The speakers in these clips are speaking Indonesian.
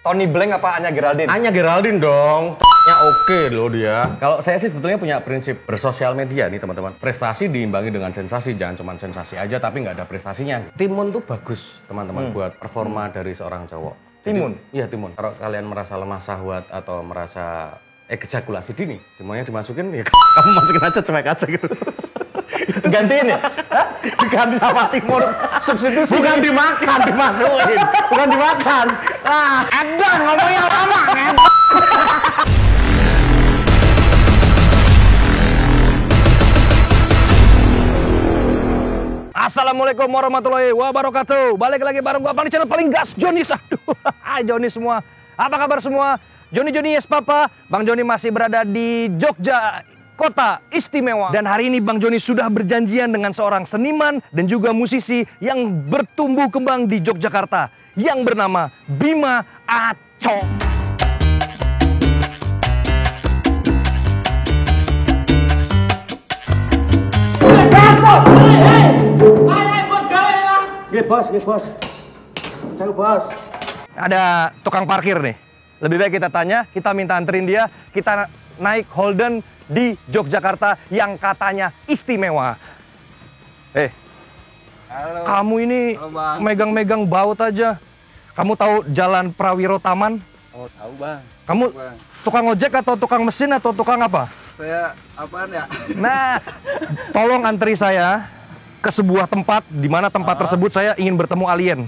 Tony Blank apa Anya Geraldine? Anya Geraldine dong. Ya oke loh dia. Kalau saya sih sebetulnya punya prinsip bersosial media nih teman-teman. Prestasi diimbangi dengan sensasi, jangan cuma sensasi aja tapi nggak ada prestasinya. Timun tuh bagus teman-teman buat performa dari seorang cowok. Timun? Iya timun. Kalau kalian merasa lemah syahwat atau merasa ejakulasi dini, timunnya dimasukin ya kamu masukin aja cuek aja gitu. Gantiin ya? Diganti sama timun. Substitusi. Bukan dimakan, dimasukin. Bukan dimakan. Ada ngomongnya lama kan. Assalamualaikum warahmatullahi wabarakatuh. Balik lagi bareng gua Bang di channel paling gas Johnny. Aduh, hai Johnny semua. Apa kabar semua? Johnny yes papa. Bang Johnny masih berada di Jogja, kota istimewa. Dan hari ini Bang Johnny sudah berjanjian dengan seorang seniman dan juga musisi yang bertumbuh kembang di Yogyakarta yang bernama Bima Aco. Bos. Cari bos. Ada tukang parkir nih. Lebih baik kita tanya, kita minta anterin dia, kita naik Holden di Yogyakarta yang katanya istimewa. Halo. Kamu ini megang-megang baut aja. Kamu tahu Jalan Prawiro Taman? Oh, tahu bang. Kamu Bang. tukang ojek atau tukang mesin atau tukang apa? Saya apaan ya? Nah, tolong antri saya ke sebuah tempat di mana tempat tersebut saya ingin bertemu alien.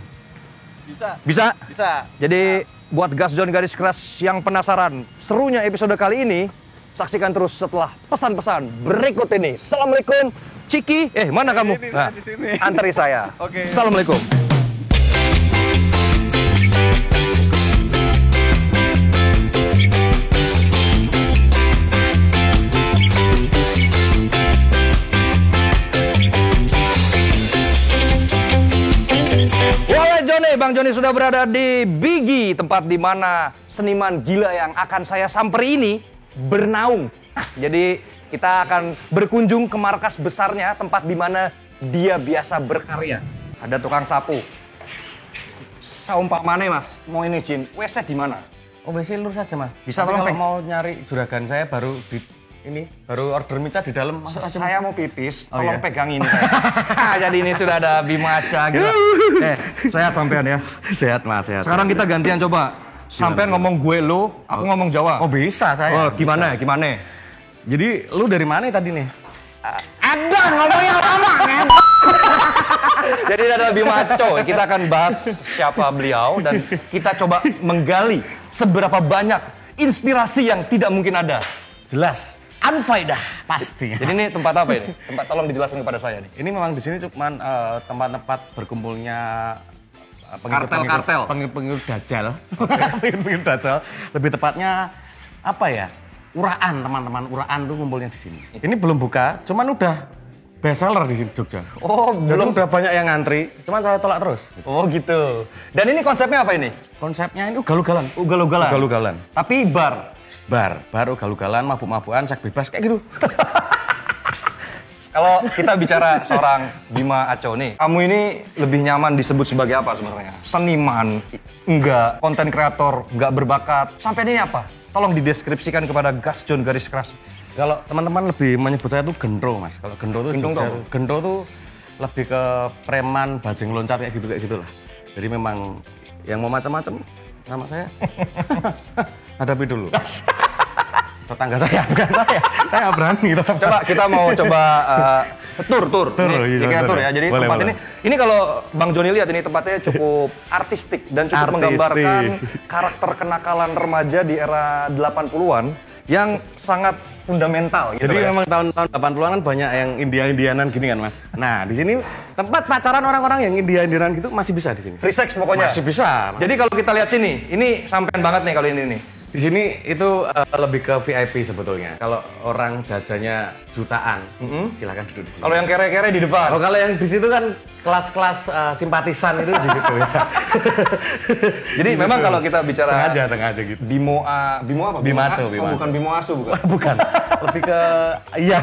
Bisa. Bisa? Bisa. Jadi buat Gas John garis keras yang penasaran serunya episode kali ini, saksikan terus setelah pesan-pesan berikut ini. Assalamualaikum, Ciki. Mana kamu? Ini, Nah, di sini. antari saya. Oke. Assalamualaikum. Bang Johnny sudah berada di Bigi, tempat di mana seniman gila yang akan saya samperi ini bernaung. Jadi kita akan berkunjung ke markas besarnya, tempat di mana dia biasa berkarya. Ada tukang sapu. Saumpamane Mas, mau ini Jin, WC di mana? Oh WC lurus saja mas. Bisa Tapi tolong kalau peng. mau nyari juragan saya baru di baru order micca di dalam. Masuk aja mas. Saya mau pipis, Oh, tolong iya? pegang ini. Jadi ini sudah ada Bima Aca gitu. Sehat sampean ya. Sehat mas, sehat. Sekarang kita gantian coba. Sampean ngomong gue lo, aku ngomong Jawa. Oh bisa saya. Oh, gimana? Gimana? Jadi lu dari mana tadi nih? Ada ngomongnya lama, men. Jadi ada Bima Aco. Kita akan bahas siapa beliau dan kita coba menggali seberapa banyak inspirasi yang tidak mungkin ada. Jelas. Unfaidah pasti. Jadi ini tempat apa ini? Tempat tolong dijelaskan kepada saya nih. Ini memang di sini cuman tempat-tempat berkumpulnya Kartel-kartel. pengikut dajjal. Pengikut dajjal. Lebih tepatnya apa ya? Uraan teman-teman. Uraan tuh ngumpulnya di sini. Ini belum buka, cuman udah best seller di sini Jogja. Oh, Jadi belum. udah banyak yang ngantri, cuman saya tolak terus. Oh, gitu. Dan ini konsepnya apa ini? Konsepnya ini ugal-ugalan. Ugal-ugalan. Ugal-ugalan. Tapi bar. Bar ugal-ugalan, mabuk-mabukan, seks bebas kayak gitu. Kalau kita bicara seorang Bima Aco nih, kamu ini lebih nyaman disebut sebagai apa sebenarnya? Seniman, enggak, konten kreator, enggak berbakat, sampai ini apa? Tolong dideskripsikan kepada Gas John garis keras. Kalau teman-teman lebih menyebut saya tuh gendro mas. Kalau gendro tuh Gendro Jogja, tuh? gendro tuh lebih ke preman, bajing loncat kayak gitu lah. Jadi memang yang mau macam-macam sama saya hadapi dulu. Tetangga saya, bukan saya. Saya nggak berani. Coba kita mau coba tur. Tur, Ini iya, kita tur tur. ya. Jadi Boleh, tempat boleh. ini kalau Bang Joni lihat ini tempatnya cukup artistik dan cukup Artistik. menggambarkan karakter kenakalan remaja di era 80-an yang sangat fundamental gitu. Jadi lah ya. memang tahun-tahun 80-an kan banyak yang Indian-Indianan gini kan mas. Nah di sini tempat pacaran orang-orang yang Indian-Indianan gitu masih bisa di sini. Free sex pokoknya. Masih bisa. Jadi kalau kita lihat sini, ini sampean banget nih kalau ini nih. Di sini itu lebih ke VIP sebetulnya. Kalau orang jajannya jutaan, silakan duduk di sini. Kalau yang kere-kere di depan. Oh, kalau yang di situ kan kelas-kelas simpatisan itu di situ ya. Jadi memang kalau kita bicara sengaja gitu. Bimo apa? Bimaco, Oh, Bimaco. bukan Bimo Asu bukan. Bukan, lebih ke iya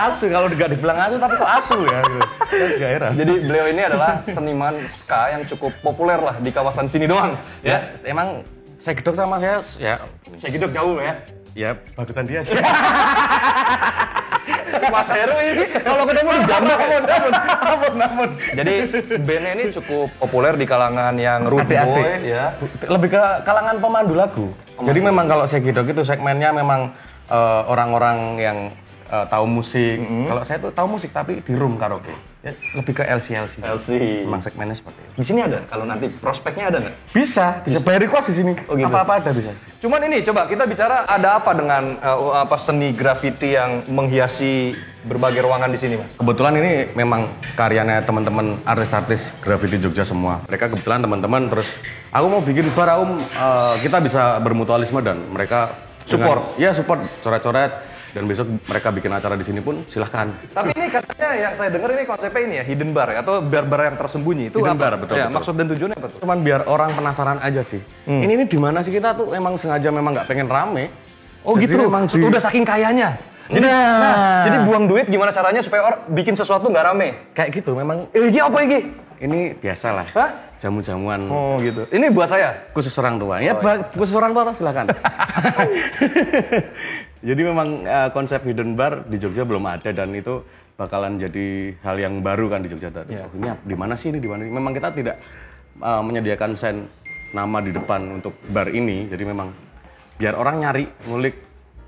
asu. Kalau nggak dibilang asu tapi kok asu ya gitu. Saya juga heran. Jadi beliau ini adalah seniman ska yang cukup populer lah di kawasan sini doang. Ya, emang saya gedok sama saya ya Saya Gidok jauh ya. ya bagusan dia sih. Mas Heru ini kalau ketemu di jambak. Namun. Jadi bandnya ini cukup populer di kalangan yang rude Adik-adik. boy ya. Lebih ke kalangan pemandu lagu. Jadi memang kalau saya gedok itu segmennya memang orang-orang yang tahu musik. Kalau saya tuh tahu musik tapi di room karaoke. Ya, lebih ke LC. LC. Memang segmennya seperti itu. Di sini ada kalau nanti prospeknya ada nggak? Bisa bayar request di sini. Oh, gitu. Apa-apa ada bisa. Cuman ini coba kita bicara ada apa dengan seni graffiti yang menghiasi berbagai ruangan di sini, Mas? Kebetulan ini memang karyanya teman-teman artis-artis graffiti Jogja semua. Mereka kebetulan teman-teman terus aku mau bikin bar, kita bisa bermutualisme dan mereka Support. Support coret-coret dan besok mereka bikin acara di sini pun silahkan. Tapi ini katanya yang saya dengar ini konsepnya ini ya hidden bar ya, atau bar-bar yang tersembunyi itu Hidden apa? bar, betul, Ya, betul. maksud dan tujuannya apa tuh? Cuman biar orang penasaran aja sih. Ini di mana sih kita tuh emang sengaja memang nggak pengen rame. Oh Jadi gitu, memang udah saking kayanya. Jadi, jadi buang duit gimana caranya supaya orang bikin sesuatu nggak rame? kayak gitu memang Ini apa ini? ini biasalah. Hah? Jamu-jamuan Oh gitu. Ini buat saya. khusus orang tua. Ya, khusus orang tua silakan. Jadi memang konsep hidden bar di Jogja belum ada dan itu bakalan jadi hal yang baru kan di Jogja tadi. Yeah. Oh, ini di mana sih ini di mana? Memang kita tidak menyediakan sign nama di depan untuk bar ini. Jadi memang biar orang nyari ngulik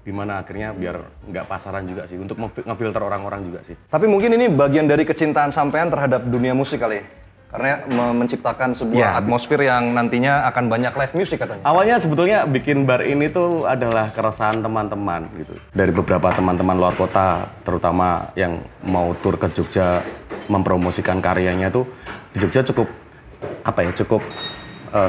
di mana akhirnya biar nggak pasaran juga sih untuk ngefilter orang-orang juga sih. Tapi mungkin ini bagian dari kecintaan sampean terhadap dunia musik kali ya? Karena menciptakan sebuah Ya. atmosfer yang nantinya akan banyak live music katanya. Awalnya sebetulnya bikin bar ini tuh adalah keresahan teman-teman gitu. Dari beberapa teman-teman luar kota, terutama yang mau tur ke Jogja mempromosikan karyanya tuh di Jogja cukup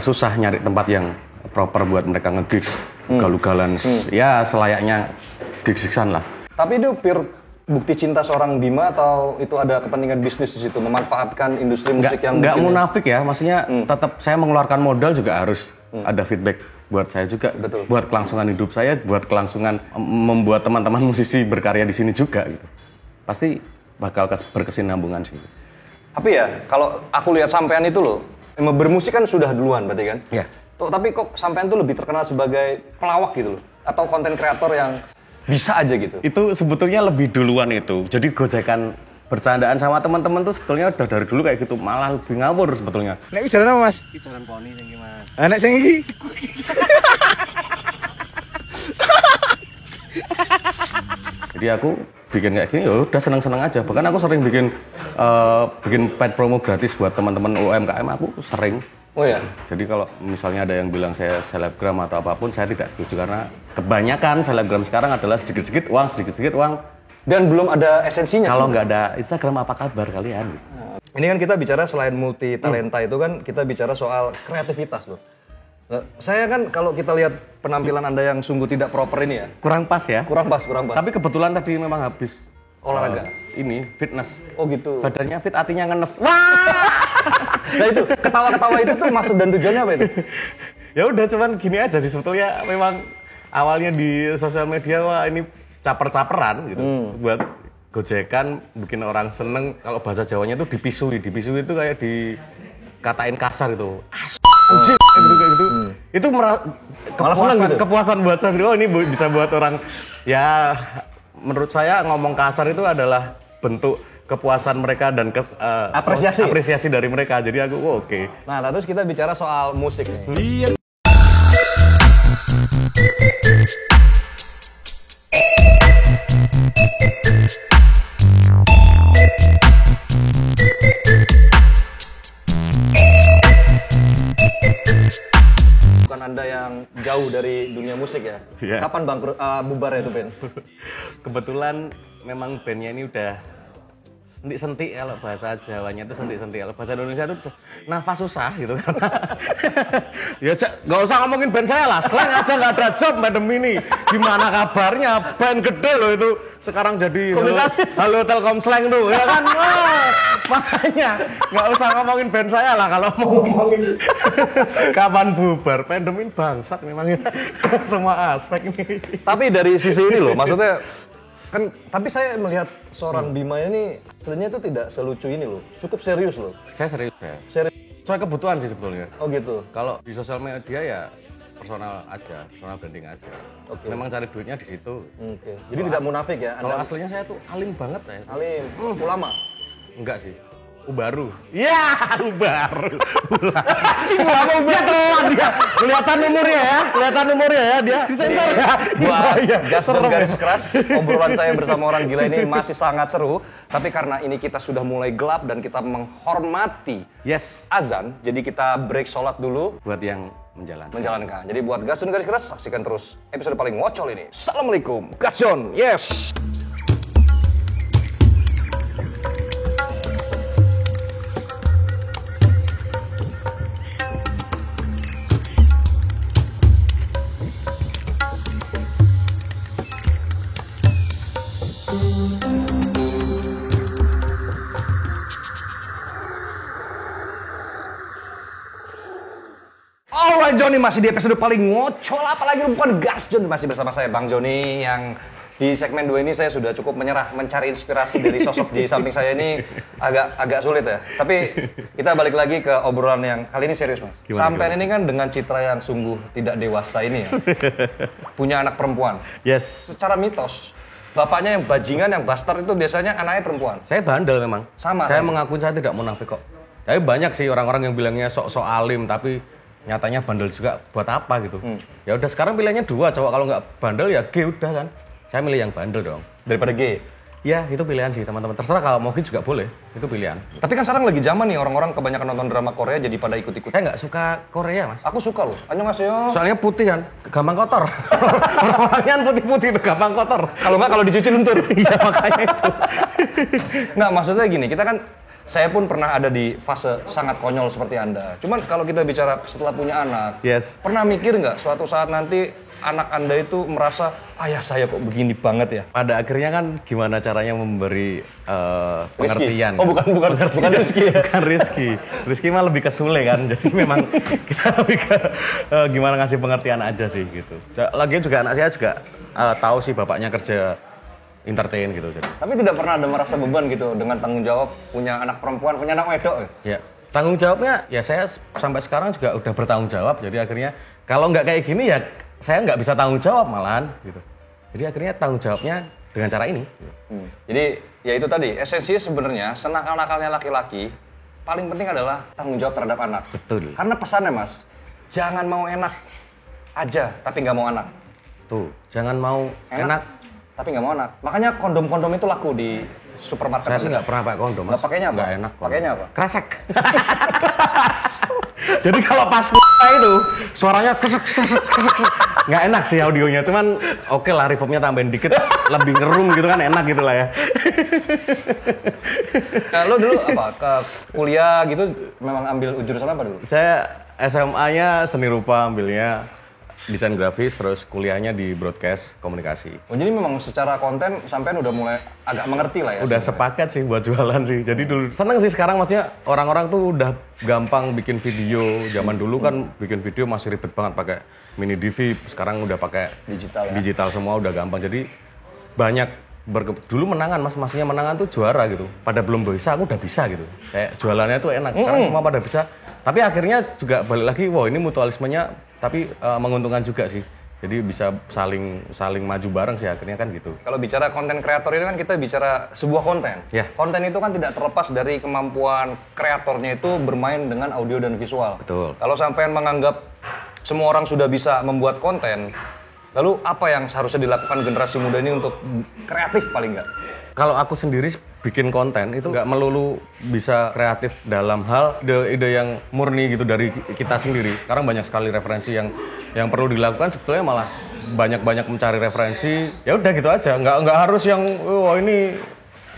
susah nyari tempat yang proper buat mereka nge-gigs, galu-galan, ya selayaknya gigs-gigsan lah. Tapi itu pure bukti cinta seorang Bima atau itu ada kepentingan bisnis di situ memanfaatkan industri musik yang Nggak mungkin- munafik ya, maksudnya tetap saya mengeluarkan modal juga harus ada feedback buat saya juga, Betul. buat kelangsungan hidup saya, buat kelangsungan membuat teman-teman musisi berkarya di sini juga gitu. Pasti bakal berkesinambungan sih. Tapi ya kalau aku lihat sampean itu loh, emang bermusik kan sudah duluan berarti kan? Iya. Tapi kok sampean tuh lebih terkenal sebagai pelawak gitu loh, atau konten kreator yang bisa aja gitu. Itu sebetulnya lebih duluan itu. Jadi gojekan bercandaan sama teman-teman tuh sebetulnya udah dari dulu kayak gitu, malah lebih ngawur sebetulnya. Nek iki jalan apa, Mas? Iki jalan poni tinggi Mas. Nek sing iki. Jadi aku bikin kayak gini ya udah seneng-seneng aja. Bahkan aku sering bikin paid promo gratis buat teman-teman UMKM, aku sering. Oh ya. Jadi kalau misalnya ada yang bilang saya selebgram atau apapun, saya tidak setuju karena kebanyakan selebgram sekarang adalah sedikit-sedikit uang. Dan belum ada esensinya. Kalau sebenarnya. nggak ada Instagram apa kabar kalian? Ini kan kita bicara selain multi talenta itu kan kita bicara soal kreativitas loh. Nah, saya kan kalau kita lihat penampilan Anda yang sungguh tidak proper ini ya, Kurang pas ya. kurang pas. Tapi kebetulan tadi memang habis Olahraga. ini fitness. Oh gitu. Badannya fit, hatinya ngenes. Nah itu ketawa-ketawa itu tuh maksud dan tujuannya apa itu? Ya udah cuman gini aja sih sebetulnya memang awalnya di sosial media wah ini caper-caperan gitu buat gojekan bikin orang seneng. Kalau bahasa Jawanya tuh dipisui itu kayak dikatain kasar gitu. Anjir gitu. Itu Malah seneng gitu? kepuasan buat saya. Oh ini bisa buat orang ya menurut saya ngomong kasar itu adalah bentuk kepuasan mereka dan apresiasi dari mereka. Jadi aku oke. Nah terus kita bicara soal musik nih. Bukan Anda yang jauh dari dunia musik ya? Iya. Kapan bubar ya itu Ben? Kebetulan memang bandnya ini udah sentik kalau bahasa Jawanya itu sentik-sentik. Kalau bahasa Indonesia itu nafas susah gitu kan. Ya nggak usah ngomongin band saya lah, slang aja nggak ada job madam ini. Gimana kabarnya? Band gede loh itu. Sekarang jadi halo Telkom slang tuh, ya kan? Wah, makanya nggak usah ngomongin band saya lah kalau mau ngomongin kapan bubar. Pandemin bangsat memang semua aspek ini. Tapi dari sisi ini loh, maksudnya kan, tapi saya melihat seorang Bima ini sebenarnya itu tidak selucu ini loh, cukup serius loh. Saya serius ya. Serius. Soal kebutuhan sih sebetulnya. Oh gitu. Kalau di sosial media ya personal aja, personal branding aja. Oke. Memang cari duitnya di situ. Oke. Jadi tidak munafik ya? Kalau aslinya saya tuh alim banget saya. Alim. Ulama. Enggak sih. Ubaru. Iya, Ubaru. Ulama Dia telat dia. Kelihatan umurnya ya dia. Disensor ya. Buat Iya. gas dan garis keras, obrolan saya bersama orang gila ini masih sangat seru. Tapi karena ini kita sudah mulai gelap dan kita menghormati Yes. azan, jadi kita break sholat dulu. Buat yang menjalankan. Jadi buat gas dan garis keras, saksikan terus episode paling ngocol ini. Assalamualaikum, Gas John, yes! Alright Johnny, masih di episode paling ngocol, apalagi bukan Gas John. Masih bersama saya Bang Joni yang di segmen 2 ini saya sudah cukup menyerah mencari inspirasi dari sosok di samping saya ini agak sulit ya. Tapi kita balik lagi ke obrolan yang kali ini serius Mas. Sampai ini kan dengan citra yang sungguh tidak dewasa ini ya. Punya anak perempuan. Yes. Secara mitos, bapaknya yang bajingan, yang bastard itu biasanya anaknya perempuan. Saya bandel memang. Sama. Saya mengakui saya tidak munafik kok. Tapi banyak sih orang-orang yang bilangnya sok-sok alim tapi nyatanya bandel juga, buat apa gitu. Ya udah sekarang pilihannya dua, cowok kalau nggak bandel ya G udah kan. Saya milih yang bandel dong. Daripada G. Ya itu pilihan sih teman-teman. Terserah kalau mau G juga boleh, itu pilihan. Tapi kan sekarang lagi zaman nih orang-orang kebanyakan nonton drama Korea jadi pada ikut-ikut. Saya nggak suka Korea mas. Aku suka loh. Annyeonghaseyo. Soalnya putih kan, gampang kotor. Orang-orangnya putih-putih itu gampang kotor. Kalau nggak kalau dicuci luntur. Iya makanya itu. Nggak, maksudnya gini, kita kan, saya pun pernah ada di fase sangat konyol seperti Anda. Cuman kalau kita bicara setelah punya anak, Yes. pernah mikir nggak suatu saat nanti anak Anda itu merasa, ayah saya kok begini banget ya? Pada akhirnya kan gimana caranya memberi pengertian. Oh bukan Rizky ya? Bukan Rizky. Rizky mah lebih ke Sule kan. Jadi memang kita lebih ke gimana ngasih pengertian aja sih gitu. Lagian juga anak saya juga tahu sih bapaknya kerja entertain gitu. Jadi. Tapi tidak pernah ada merasa beban gitu dengan tanggung jawab punya anak perempuan, punya anak wedok ya? Ya, tanggung jawabnya ya saya sampai sekarang juga udah bertanggung jawab. Jadi akhirnya kalau nggak kayak gini ya saya nggak bisa tanggung jawab malahan gitu. Jadi akhirnya tanggung jawabnya dengan cara ini. Jadi ya itu tadi, esensinya sebenarnya senakal-nakalnya laki-laki paling penting adalah tanggung jawab terhadap anak. Betul. Karena pesannya Mas, jangan mau enak aja tapi nggak mau anak. Tuh, jangan mau enak tapi nggak mau anak. Makanya kondom-kondom itu laku di supermarket. Saya sih nggak pernah pakai kondom, Mas. Nggak pakainya apa? Nggak enak. Pakainya apa? Kresek. Jadi kalau pas itu suaranya kesek. Nggak enak sih audionya, cuman oke lah reverbnya tambahin dikit, lebih ngerum gitu kan enak gitu lah ya. Nah, lo dulu apa? Ke kuliah gitu memang ambil jurusan apa dulu? Saya SMA-nya seni rupa ambilnya. Desain grafis, terus kuliahnya di broadcast komunikasi. Oh, jadi memang secara konten sampean udah mulai agak mengerti lah ya? Udah sebenarnya. sepakat sih buat jualan sih. Jadi dulu seneng sih sekarang maksudnya orang-orang tuh udah gampang bikin video. Zaman dulu kan bikin video masih ribet banget pakai mini DV. Sekarang udah pakai Digital ya? Digital semua udah gampang. Jadi banyak dulu menangan masnya menangan tuh juara gitu. Pada belum bisa aku udah bisa gitu. Kayak jualannya tuh enak. Sekarang semua pada bisa. Tapi akhirnya juga balik lagi, wah ini mutualismenya tapi menguntungkan juga sih. Jadi bisa saling maju bareng sih akhirnya kan gitu. Kalau bicara konten kreator ini kan kita bicara sebuah konten. Ya. Konten itu kan tidak terlepas dari kemampuan kreatornya itu bermain dengan audio dan visual. Betul. Kalau sampean menganggap semua orang sudah bisa membuat konten, lalu apa yang seharusnya dilakukan generasi muda ini untuk kreatif paling nggak? Kalau aku sendiri bikin konten itu nggak melulu bisa kreatif dalam hal ide-ide yang murni gitu dari kita sendiri. Sekarang banyak sekali referensi yang perlu dilakukan, sebetulnya malah banyak mencari referensi. Ya udah gitu aja, nggak harus yang wah ini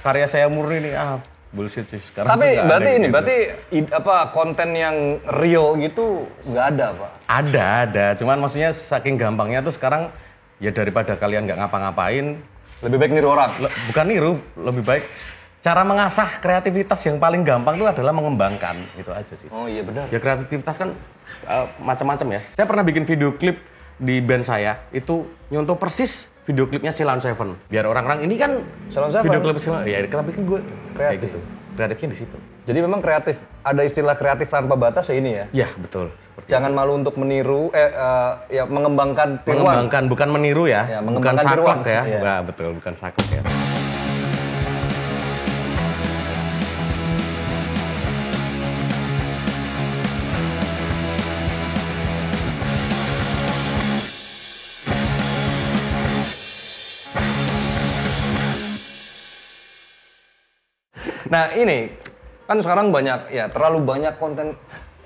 karya saya murni nih, bullshit sih sekarang. Tapi sih nggak berarti ada ini, gitu. berarti konten yang real gitu nggak ada, Pak? Ada. Cuman maksudnya saking gampangnya tuh sekarang ya daripada kalian nggak ngapa-ngapain, Lebih baik niru orang. bukan niru, lebih baik cara mengasah kreativitas yang paling gampang itu adalah mengembangkan, itu aja sih. Oh iya benar. Ya kreativitas kan macam-macam ya. Saya pernah bikin video klip di band saya, itu nyontoh persis video klipnya Silon Seven. Biar orang-orang ini kan Silon Seven? video klip Silon, ya kita bikin gue kayak Kreatif. gitu. Kreatifnya di situ. Jadi memang kreatif. Ada istilah kreatif tanpa batas ya ini ya. Ya betul. Seperti Jangan malu untuk meniru, ya mengembangkan tiruan. mengembangkan, bukan meniru ya, Ya, bukan mengembangkan saklek tiruan. ya. Iya. Wah, betul, bukan saklek ya. Nah ini kan sekarang banyak ya terlalu banyak konten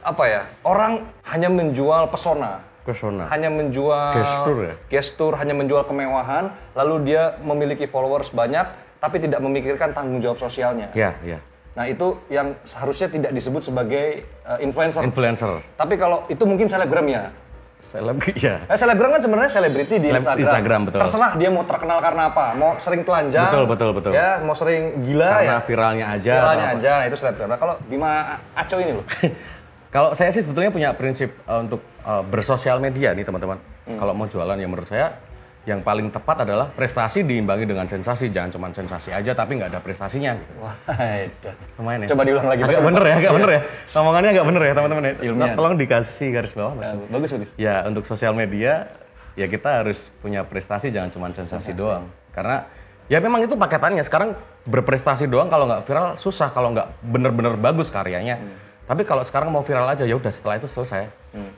apa ya, orang hanya menjual pesona, Persona. hanya menjual Gestur ya? gestur, hanya menjual kemewahan, lalu dia memiliki followers banyak tapi tidak memikirkan tanggung jawab sosialnya. Ya, ya. Nah itu yang seharusnya tidak disebut sebagai influencer. Influencer. Tapi kalau itu mungkin selebgram ya. Seleb, ya. Selebgram kan sebenarnya selebriti di Instagram. Instagram, betul. Terserah dia mau terkenal karena apa. Mau sering telanjang. Betul. Ya, mau sering gila Karena ya. viralnya aja. Viralnya atau apa. aja, itu selebgram. Nah, kalau Bima Aco ini loh. Kalau saya sih sebetulnya punya prinsip untuk bersosial media nih teman-teman. Kalau mau jualan ya menurut saya yang paling tepat adalah prestasi diimbangi dengan sensasi. Jangan cuma sensasi aja tapi nggak ada prestasinya. Wah, itu. Lumayan ya. Coba diulang lagi. Agak bener ya, agak bener ya. Omongannya agak bener ya teman-teman ya. Ilmiah. Tolong dikasih garis bawah Mas. Bagus. Ya untuk sosial media ya kita harus punya prestasi, jangan cuma sensasi doang. Karena ya memang itu paketannya. Sekarang berprestasi doang kalau nggak viral susah, kalau nggak bener-bener bagus karyanya. Tapi kalau sekarang mau viral aja ya udah setelah itu selesai.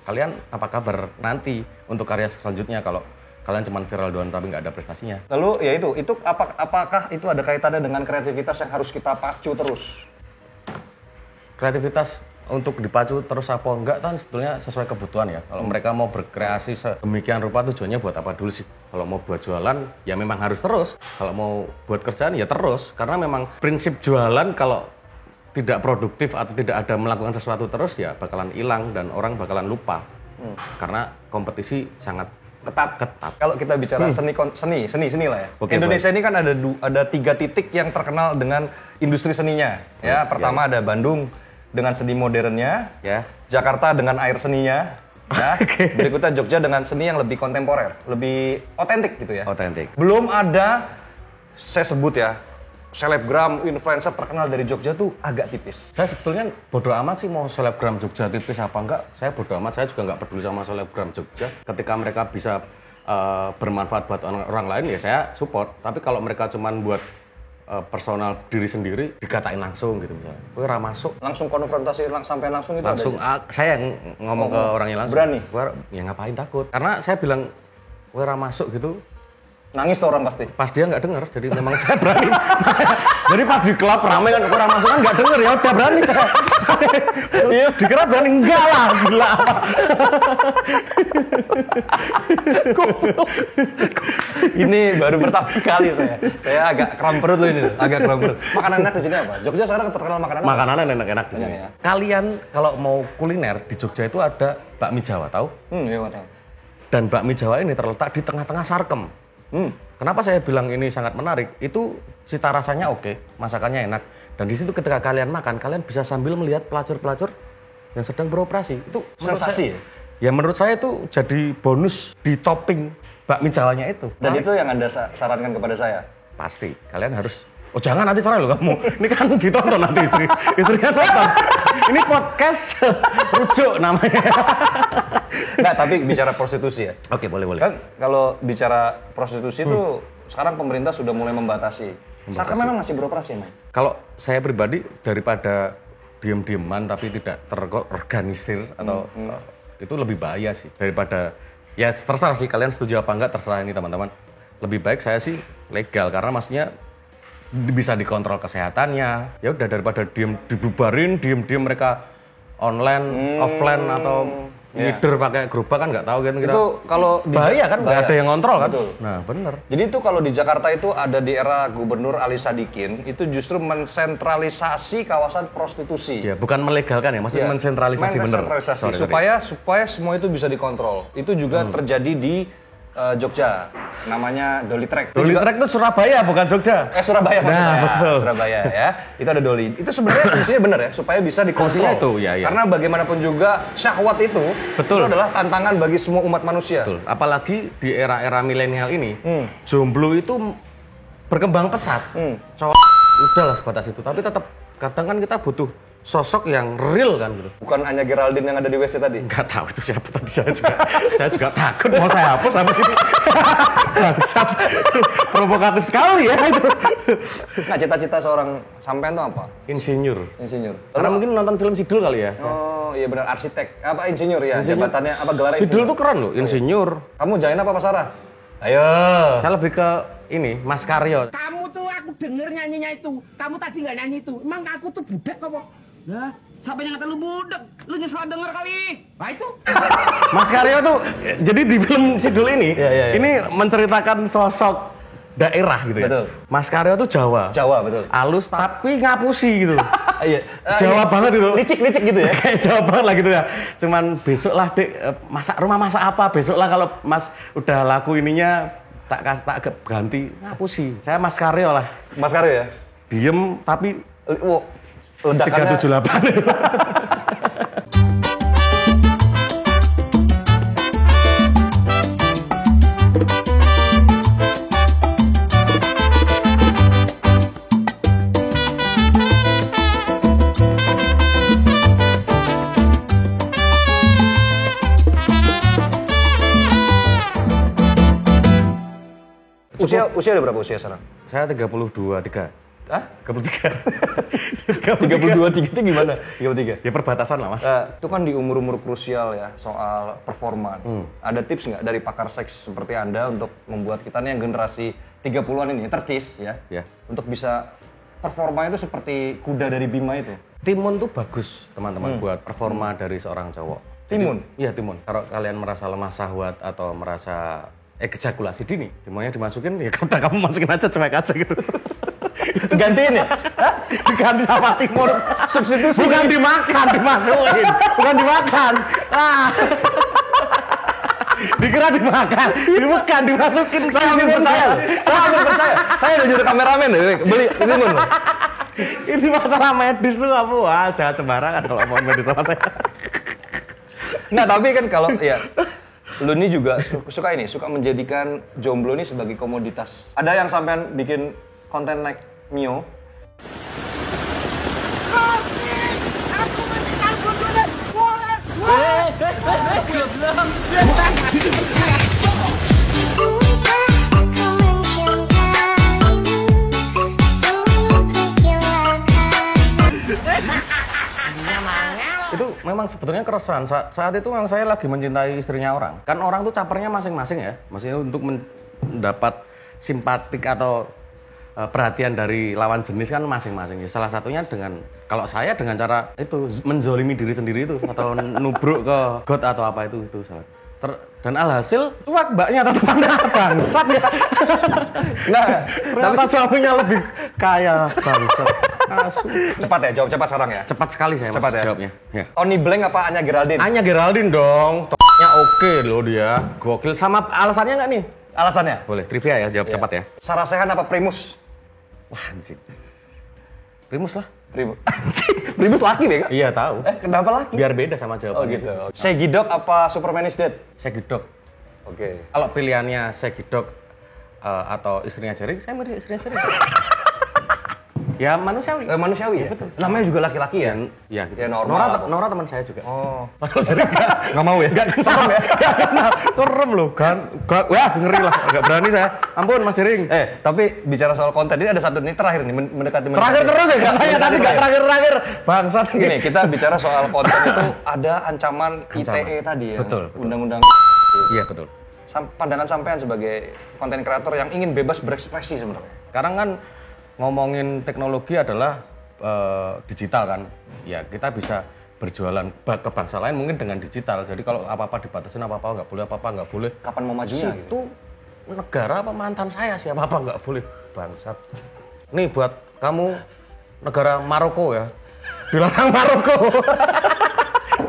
Kalian apa kabar nanti untuk karya selanjutnya kalau kalian cuma viral doang tapi nggak ada prestasinya? Lalu ya itu apakah itu ada kaitannya dengan kreativitas yang harus kita pacu terus? Kreativitas untuk dipacu terus apa enggak kan sebetulnya sesuai kebutuhan ya. Kalau mereka mau berkreasi sedemikian rupa tujuannya buat apa dulu sih? Kalau mau buat jualan ya memang harus terus. Kalau mau buat kerjaan ya terus. Karena memang prinsip jualan kalau tidak produktif atau tidak ada melakukan sesuatu terus ya bakalan hilang dan orang bakalan lupa. Karena kompetisi sangat ketat. Kalau kita bicara seni lah ya. Oke, Indonesia ini kan ada 3 titik yang terkenal dengan industri seninya. Ya, pertama ada Bandung dengan seni modernnya, Ya. Jakarta dengan air seninya, ya. Berikutnya Jogja dengan seni yang lebih kontemporer, lebih otentik gitu ya. Otentik. Belum ada, saya sebut ya, selebgram, influencer terkenal dari Jogja tuh agak tipis. Saya sebetulnya bodo amat sih mau selebgram Jogja tipis apa enggak. Saya bodo amat, saya juga nggak peduli sama selebgram Jogja. Ketika mereka bisa bermanfaat buat orang lain ya saya support. Tapi kalau mereka cuman buat personal diri sendiri dikatain langsung gitu misalnya. Gue ra masuk. Langsung konfrontasi sampai langsung itu Langsung ada. saya ngomong ke orangnya langsung. Berani? Gue ya ngapain takut. Karena saya bilang gue ra masuk gitu. Nangis tuh orang pasti. Pas dia nggak denger, jadi memang saya berani. Jadi pas di klub rame kan kurang masuk kan nggak denger ya udah berani saya. Iya, dikira berani enggak lah, gila. Ini baru pertama kali saya. Saya agak kram perut loh ini, agak kram perut. Makanan enak di sini apa? Jogja sekarang terkenal makanan apa? Makanan enak-enak di sini. Enak ya. Kalian kalau mau kuliner di Jogja itu ada bakmi Jawa, tahu? Iya macam. Dan bakmi Jawa ini terletak di tengah-tengah Sarkem. Kenapa saya bilang ini sangat menarik? Itu cita rasanya oke, masakannya enak. Dan di situ ketika kalian makan, kalian bisa sambil melihat pelacur-pelacur yang sedang beroperasi. Itu Sensasi ya? Ya menurut saya itu jadi bonus di topping bakmi Jawanya itu. Dan Menarik. itu yang Anda sarankan kepada saya. Pasti. Kalian harus... Oh jangan nanti cerai loh kamu. Ini kan ditonton nanti istrinya nonton. Ini podcast rujuk namanya. Nggak, tapi bicara prostitusi ya. Oke, boleh. Kan kalau bicara prostitusi itu sekarang pemerintah sudah mulai membatasi. Sarkem memang masih beroperasi, Mas? Kalau saya pribadi daripada diem-dieman tapi tidak terorganisir atau itu lebih bahaya sih daripada ya terserah sih kalian setuju apa enggak terserah ini teman-teman. Lebih baik saya sih legal karena maksudnya bisa dikontrol kesehatannya. Ya udah daripada diem dibubarin, diem mereka online, offline atau ngider pakai gerobak kan nggak tahu kan kita. Itu kalau di bahaya kan, nggak ada yang ngontrol kan. Betul. Nah bener. Jadi itu kalau di Jakarta itu ada di era Gubernur Ali Sadikin itu justru mensentralisasi kawasan prostitusi. Ya bukan melegalkan ya, maksudnya mensentralisasi bener. Mensentralisasi supaya semua itu bisa dikontrol. Itu juga terjadi di Jogja, namanya Doli Track. Doli Track itu Surabaya bukan Jogja. Surabaya maksudnya. Nah, betul. Surabaya ya. Itu ada Doli. Itu sebenarnya fungsinya benar ya, supaya bisa dikontrol. Fungsinya itu, ya. Karena bagaimanapun juga syahwat itu, betul, itu adalah tantangan bagi semua umat manusia. Betul. Apalagi di era-era milenial ini, jomblo itu berkembang pesat. Cowok udahlah sebatas itu, tapi tetap kadang kan kita butuh sosok yang real kan gitu. Bukan hanya Geraldine yang ada di WC tadi. Nggak tahu itu siapa tadi, saya juga takut mau saya hapus habis ini. Bangsat. Provokatif sekali ya itu. Nah, cita-cita seorang sampean itu apa? Insinyur. Karena Lalu, mungkin nonton film Sidul kali ya. Oh, iya benar, arsitek. Apa insinyur ya? Jabatannya apa, gelarnya Sidul tuh keren loh, insinyur. Kamu Jaina apa Pak Sarah? Ayo. Saya lebih ke ini, Mas Karyo. Kamu tuh aku denger nyanyinya itu. Kamu tadi nggak nyanyi itu. Emang aku tuh budak apa? Lah, siapa yang kata lu budak? Lu nyesel denger kali. Nah itu. Mas Karyo tuh, jadi di film Sidul ini, ini menceritakan sosok daerah gitu ya. Betul. Mas Karyo tuh Jawa. Jawa, betul. Halus tapi ngapusi gitu. Iya. Jawa banget itu. Licik-licik gitu ya. Kayak Jawa banget lah gitu ya. Cuman besok lah Dek, rumah masak apa? Besok lah kalau Mas udah laku ininya tak ganti ngapusi. Saya Mas Karyo lah. Mas Karyo ya? Diem tapi ledakannya 378. Usia ada berapa usia sekarang? Saya 32, 3. Hah? 33. 32, 3 itu gimana? 33? Ya perbatasan lah Mas. Itu kan di umur-umur krusial ya, soal performa. Ada tips nggak dari pakar seks seperti Anda untuk membuat kita nih yang generasi 30-an ini, tertis ya, untuk bisa performa itu seperti kuda dari Bima itu? Timun tuh bagus teman-teman buat performa dari seorang cowok. Timun? Iya timun. Kalau kalian merasa lemah syahwat atau merasa ejakulasi dini, timunnya dimasukin, ya udah kamu masukin aja, cuek aja gitu. Gantiin ya? Diganti sama timun. Substitusi. Bukan dimakan, dimasukin. Bukan dimakan. Dikira dimakan, bukan dimasukin. Saya hampir percaya. Saya udah jadi kameramen deh, beli timun. Ini masalah medis tuh kamu. Wah, jangan sembarangan kalau mau medis sama saya. Nah, tapi kan kalau ya lu ini juga suka menjadikan jomblo ini sebagai komoditas. Ada yang sampean bikin konten like Mio. Itu memang sebetulnya keresahan. Saat itu memang saya lagi mencintai istrinya orang. Kan orang tuh capernya masing-masing ya. Maksudnya untuk mendapat simpatik atau perhatian dari lawan jenis kan masing-masing. Ya, salah satunya kalau saya dengan cara itu menzolimi diri sendiri itu atau nubruk ke got atau apa itu salah. Dan alhasil cuak mbaknya tetap bangsat ya. Nah, ternyata suaminya lebih kaya bangsat. Cepat ya, jawab cepat sekarang ya. Cepat sekali saya cepat ya jawabnya. Ya. Tony Blank apa Anya Geraldine? Anya Geraldine dong. Nya oke loh dia. Gokil. Sama alasannya nggak nih? Alasannya? Boleh, trivia ya, jawab cepat ya. Sarah Sechan apa Primus? Wah anjing. Primus lah. Primus laki deh kan? Iya tahu. Kenapa laki? Biar beda sama jawabannya. Oh gitu. Segidok apa Superman is Dead? Segidok. Oke. Kalau pilihannya Segidok atau istrinya Jerry, saya milih istrinya Jerry. Ya manusiawi. Manusiawi ya? Betul. Namanya juga laki-laki ya? Iya gitu. Ya normal. Nora teman saya juga. Oh. Kalau Jerry nggak mau ya? Nggak serem ya? Serem loh kan. Wah ngeri lah. Nggak berani saya. Ampun Mas Jering. Tapi bicara soal konten ini ada satu nih terakhir nih mendekati. Terakhir terus ya? Nggak terakhir. Bangsat. Gini, kita bicara soal konten itu ada ancaman ITE tadi ya. Betul. Undang-undang. Iya betul. Pandangan sampean sebagai konten kreator yang ingin bebas berekspresi sebenarnya. Sekarang kan ngomongin teknologi adalah digital kan, ya kita bisa berjualan ke bangsa lain mungkin dengan digital. Jadi kalau apa-apa dibatasin, apa-apa nggak boleh. Kapan mau majunya gitu? Itu negara apa mantan saya sih, apa-apa nggak boleh. Bangsat. Nih buat kamu negara Maroko ya. Dilarang Maroko.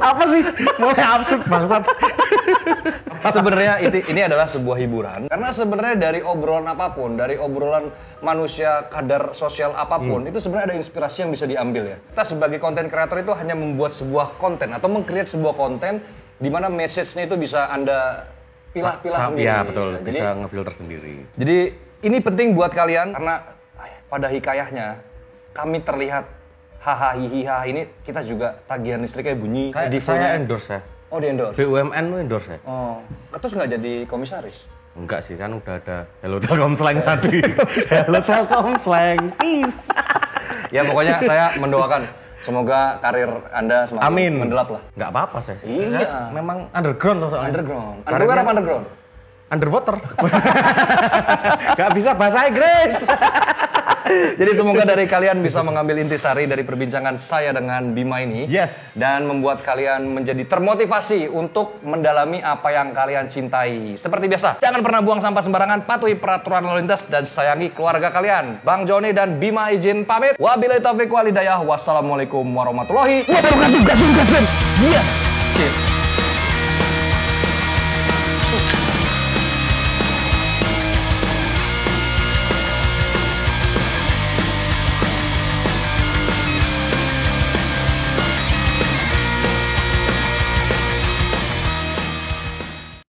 Apa sih? Mulai absurd bangsat. Sebenarnya ini adalah sebuah hiburan karena sebenarnya dari obrolan apapun, dari obrolan manusia kadar sosial apapun itu sebenarnya ada inspirasi yang bisa diambil ya. Kita sebagai konten kreator itu hanya membuat sebuah konten atau meng-create sebuah konten di mana message-nya itu bisa Anda pilah-pilah sendiri. Iya betul, Jadi, bisa ngefilter sendiri. Jadi ini penting buat kalian karena pada hikayahnya kami terlihat haha hihiha ini kita juga tagihan listriknya bunyi. Saya endorse ya. Oh di endorse? BUMN tuh endorse ya. Oh, terus nggak jadi komisaris? Enggak sih, kan udah ada Hello Telkom slang tadi. Hello Telkom slang, peace. Ya pokoknya saya mendoakan semoga karir Anda semakin mendelap lah. Nggak apa-apa saya. Iya. Saya memang underground loh soalnya. Underground. Underwear apa underground? Underwater. Nggak bisa bahasa Inggris. Jadi semoga dari kalian bisa mengambil intisari dari perbincangan saya dengan Bima ini. Yes. Dan membuat kalian menjadi termotivasi untuk mendalami apa yang kalian cintai. Seperti biasa, jangan pernah buang sampah sembarangan, patuhi peraturan lalu lintas, dan sayangi keluarga kalian. Bang Joni dan Bima izin pamit. Wabillahi taufiq wal hidayah. Wassalamualaikum warahmatullahi wabarakatuh. Yes.